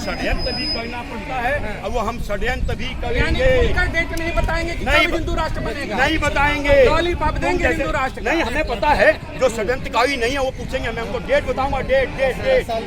षड्यंत्र भी करना पड़ता है और वो हम षड्यंत्र भी करेंगे। डेट नहीं बताएंगे कि कब हिंदू राष्ट्र बनेगा? नहीं बताएंगे, लॉलीपॉप देंगे हिंदू राष्ट्र? नहीं, हमें पता है जो षड्यंत्रकारी नहीं है वो पूछेंगे, मैं उनको डेट बताऊंगा, डेट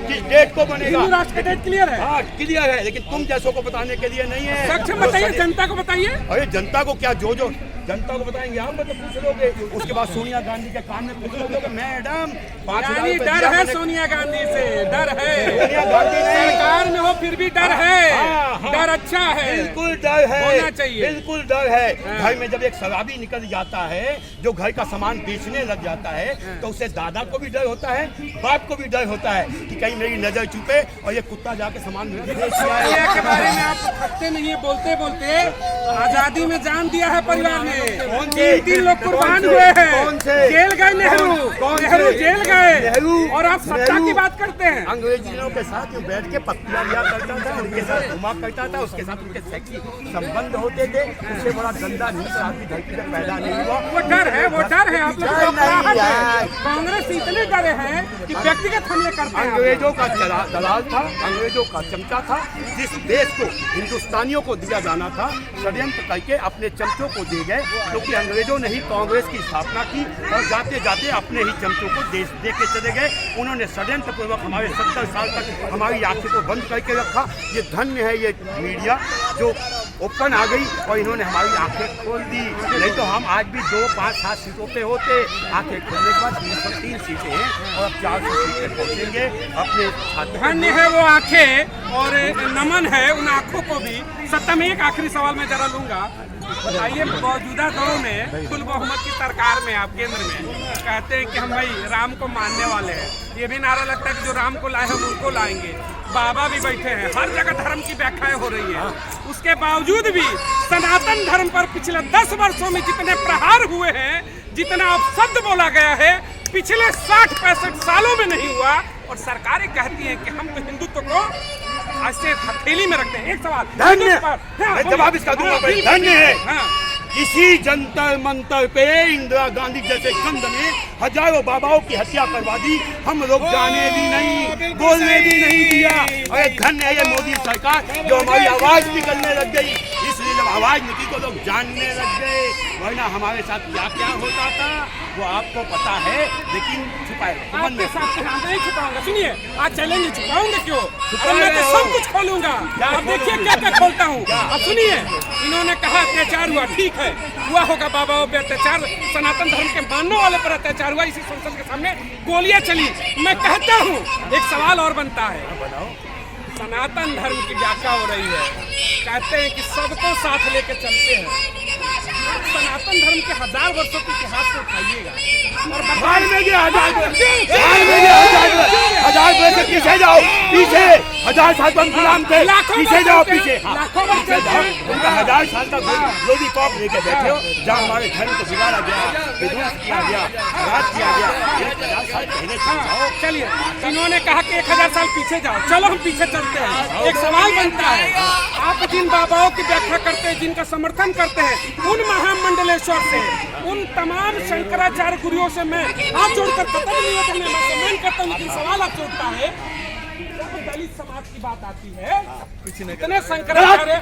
किस डेट को बनेगा। हिंदू राष्ट्र का डेट क्लियर है? हाँ क्लियर है, लेकिन तुम जैसों को बताने के लिए नहीं है। सक्षम बताइए, जनता को बताइए। अरे जनता को क्या, जो जनता को बताएंगे आप तो पूछ लोगे। उसके बाद सोनिया गांधी के कान में पूछ लोगे मैडम 5,000 डर है सोनिया गांधी से, डर है। सोनिया गांधी सरकार में हो फिर भी डर है। हाँ। डर अच्छा है, बिल्कुल डर है, होना चाहिए, बिल्कुल डर है। घर में जब एक शराबी निकल जाता है जो घर का सामान बेचने लग जाता है तो उसे दादा को भी डर होता है, बाप को भी डर होता है कि कहीं मेरी नजर छुपे और ये कुत्ता जाके सामान बेच आए। के बारे में आप थकते नहीं है, बोलते बोलते आजादी में जान दिया है परिवार ने। 3 लोग कुर्बान हुए हैं, जेल गए नेहरू जेल गए, और आप सत्ता की बात करते हैं। अंग्रेजियों के साथ जो बैठ के पत्तियां लिया करता था, उनके साथ घुमा करता था, उसके साथ उनके सेक्सी संबंध होते थे। उससे बड़ा गंदा नीच आदमी धरती पर पैदा नहीं हुआ। वो डर है, वो डर है। आप लोग कांग्रेस इतने डरे हैं कि व्यक्तिगत हमले करते हैं। अंग्रेजों का दलाल था, अंग्रेजों का चमचा था, जिस देश को हिंदुस्तानियों को दिया जाना था षड्यंत्र करके अपने चमचों को दे गए, क्योंकि अंग्रेजों ने ही कांग्रेस की स्थापना की और जाते जाते अपने ही चमचों को देश दे के चले गए। उन्होंने षड्यंत्र पूर्वक हमारे 70 साल तक हमारी आंखें को बंद करके रखा। ये धन्य है ये मीडिया जो ओपन आ गई और इन्होंने हमारी आंखें खोल दी, नहीं तो हम आज भी 2, 5, 7 सीटों पे होते। आंखें खोलने के बाद 303 सीटें हैं और अब 400 सीटें पहुंचेंगे अपने छात्र। धन्य है वो आंखें और नमन है उन आंखों को भी। सत्ता में एक आखिरी सवाल मैं जरा लूंगा, बताइए मौजूदा दौर में फुल बहुमत की सरकार में आप केंद्र में कहते हैं कि हम भाई राम को मानने वाले हैं, ये भी नारा लगता है कि जो राम को लाए हम उनको लाएंगे। बाबा भी बैठे हैं, हर जगह धर्म की व्याख्याएं हो रही है। उसके बावजूद भी सनातन धर्म पर पिछले 10 वर्षों में जितने प्रहार हुए हैं, जितना अपशब्द बोला गया है, पिछले 60-65 सालों में नहीं हुआ। और सरकारें कहती हैं कि हम तो हिंदुत्व को ऐसे हथेली में रखते हैं। एक सवाल धन्य, मैं जवाब इसका दूंगा भाई, धन्य है। इसी जंतर मंतर पे इंदिरा गांधी जैसे कंद ने हजारों बाबाओं की हत्या करवा दी। हम लोग जाने भी नहीं, बोलने भी नहीं दिया। अरे धन्य है ये मोदी सरकार जो हमारी आवाज निकलने लग गई। इसलिए जब आवाज निकली तो लोग जानने लग गए, वरना हमारे साथ क्या क्या होता था वो आपको पता है, लेकिन छुपाए नहीं छुपाऊंगा। सुनिए, आज चैलेंज छुपाऊंगा क्यों? मैं तो सब कुछ खोलूंगा। अब देखिए क्या क्या खोलता हूँ। अब सुनिए, इन्होंने कहा अत्याचार हुआ, ठीक है हुआ होगा, बाबाओं पे अत्याचार, सनातन धर्म के मानने वाले पर अत्याचार हुआ, इसी संसद के सामने गोलियां चली। मैं कहता हूँ एक सवाल और बनता है, सनातन धर्म की व्याख्या हो रही है, कहते हैं कि सबको साथ लेके चलते हैं। सनातन धर्म के 1000 वर्षों के इतिहास को उठाइएगा और हजार वर्ष पीछे जाओ, पीछे 1000 साल तक गुलाम थे, पीछे जाओ, पीछे पीछे जाओ। उनका 1000 साल तक लॉलीपॉप लेके बैठे हो, जहाँ हमारे धर्म को बिगाड़ा गया, विध्वंस किया गया, राज किया गया। 1000 साल पहले जाओ। चलिए, इन्होंने कहा कि 1000 साल पीछे जाओ, चलो हम पीछे चलते हैं। एक सवाल बनता है, आप जिन बाबाओं की व्याख्या करते हैं, जिनका समर्थन करते हैं, उन महामंडलेश्वर से, उन तमाम शंकराचार्य गुरुओं से मैं हाथ जोड़कर कतई नहीं होता, मैं सम्मान करता हूँ, लेकिन सवाल आपसे उठता है, दलित समाज की बात आती है, इतने शंकराचार्य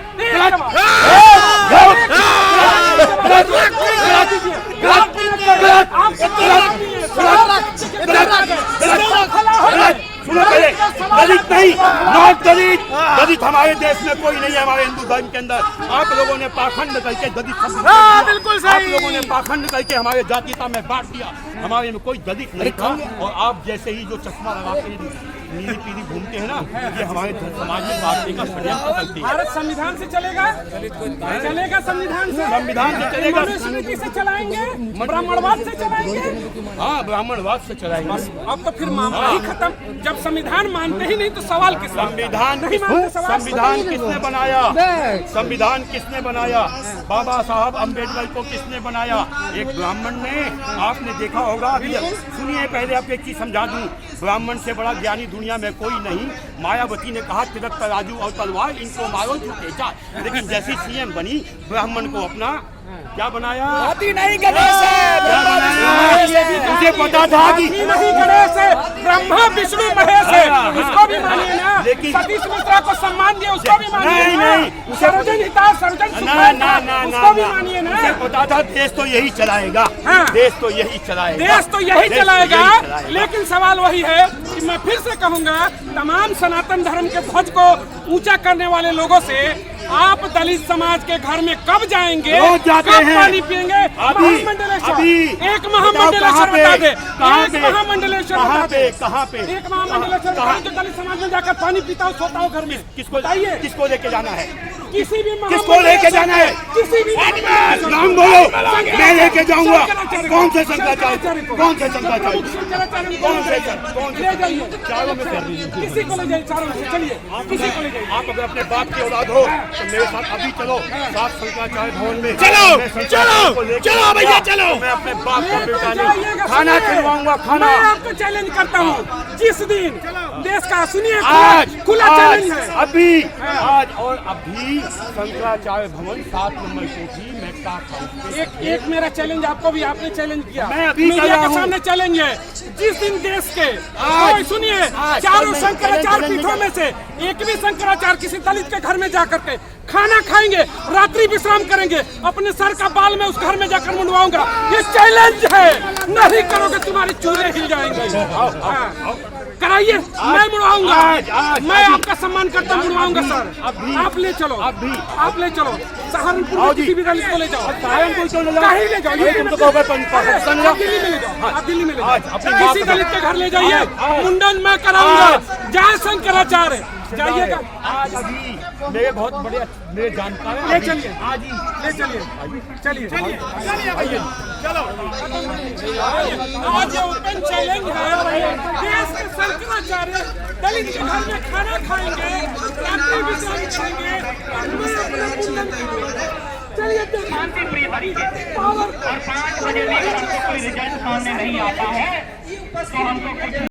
दलित नहीं, नॉट दलित, दलित हमारे देश में कोई नहीं है। हमारे हिंदू धर्म के अंदर आप लोगों ने पाखंड करके दलित शब्द, बिल्कुल सही, आप लोगों ने पाखंड करके हमारे जातीयता में बांट दिया। हमारे में कोई दलित नहीं था, और आप जैसे ही जो चश्मा लगा के नीली पीली घूमते हैं ना, ये हमारे समाज में बांटने का षड्यंत्र करती है। भारत संविधान से चलेगा, चलेगा संविधान से, संविधान से चलेगा, मनुस्मृति से चलाएंगे, ब्राह्मणवाद से चलाएंगे। हाँ, ब्राह्मणवाद से चलाएंगे। अब तो फिर मामला ही खत्म। जब संविधान मानते ही नहीं तो सवाल किस? संविधान किसने बनाया? संविधान किसने बनाया? बाबा साहब अम्बेडकर को किसने बनाया? एक ब्राह्मण ने। आपने देखा होगा, अभी सुनिए, पहले आपको एक चीज समझा दूं, ब्राह्मण से बड़ा ज्ञानी दुनिया दुनिया में कोई नहीं। मायावती ने कहा तिलक तराजू और तलवार इनको मारो झूठे चार, लेकिन जैसी सीएम बनी ब्राह्मण को अपना क्या बनाया? नहीं गणेश मुझे पता था कि नहीं गणेश है, ब्रह्मा विष्णु महेश है, उसको भी मानिए ना। लेकिन सतीश मिश्रा को सम्मान दिया, उसको भी मानिए ना। नहीं, सर्वजन हिताय सर्वजन सुखाय था, उसको भी मानिए ना। मुझे पता था देश तो यही चलाएगा, हाँ। देश तो यही चलाएगा, देश तो यही चलाएगा। लेकिन सवाल वही है कि मैं फिर से कहूंगा, तमाम सनातन धर्म के ध्वज को ऊंचा करने वाले लोगों से, आप दलित समाज के घर में कब जाएंगे, जाते कब हैं? पानी पिएंगे? महामंडलेश्वर, एक महामंडलेश्वर बता दे, एक महामंडलेश्वर बता दे, कहाँ पे एक महामंडलेश्वर जो दलित समाज में जाकर पानी पीता हूँ, सोता हूँ घर में, किसको लेके जाना है? किसी भी किसको लेके जाना है? किसी भी नाम बोलो, मैं लेके जाऊंगा। कौन से शंकराचार्य? कौन से शंकराचार्य? कौन से? ले जाइए, चारों में कर दीजिए। किसी को ले जाइए, चारों में से चलिए, किसी को ले जाइए। आप अगर अपने बाप की औलाद हो तो मेरे साथ अभी चलो, साथ शंकराचार्य भवन में चलो भैया चलो। मैं अपने बाप का बेटा नहीं, खाना खिलवाऊंगा, खाना। मैं आपको चैलेंज करता हूँ, जिस दिन देश का, सुनिए, आज खुला चैलेंज है, अभी आज और अभी शंकराचार्य भवन 7 नंबर कोठी मैं का खाऊं। एक मेरा चैलेंज आपको भी, आपने चैलेंज किया, मैं अभी कर मीडिया रहा के हूं। सामने चैलेंज है। जिस दिन देश के, आज, सुनिए, आज, चारों आज शंकराचार्य मैं पीठों में से एक भी शंकराचार्य किसी दलित के घर में जाकर के खाना खाएंगे, रात्रि विश्राम करेंगे, अपने सर का बाल में उस घर में जाकर मुंडवाऊंगा। ये चैलेंज है, नहीं करोगे तुम्हारे चूल्हे हिल जाएंगे। कराइए, मैं मुड़वाऊंगा, मैं आपका सम्मान करता मुड़वाऊंगा सर। आप ले चलो, आप ले चलो, सहारनपुर में किसी भी दलित को ले जाओ, सहारनपुर क्यों ले जाओ? कहीं ले जाओ, तुम तो कहोगे आप दिल्ली में ले जाओ, आप दिल्ली में ले जाओ, किसी दलित के घर ले जाइए, मुंडन मैं कराऊंगा। जय शंकराचार्य, जाइएगा। आज अभी मेरे बहुत बड़े मेरे जानकार हैं, ले चलिए, आज ही ले चलिए, चलिए आइए। आज ये ओपन चैलेंज है, देश के शंकराचार्य दलित के घर में खाना खाएंगे, रात्रि विश्राम करेंगे, मैं अपना मुंडन करूंगा। चलिए, शांतिप्रिय तरीके से और 5 बजे तक हमको कोई रिजल्ट सामने नहीं आता है तो हमको कुछ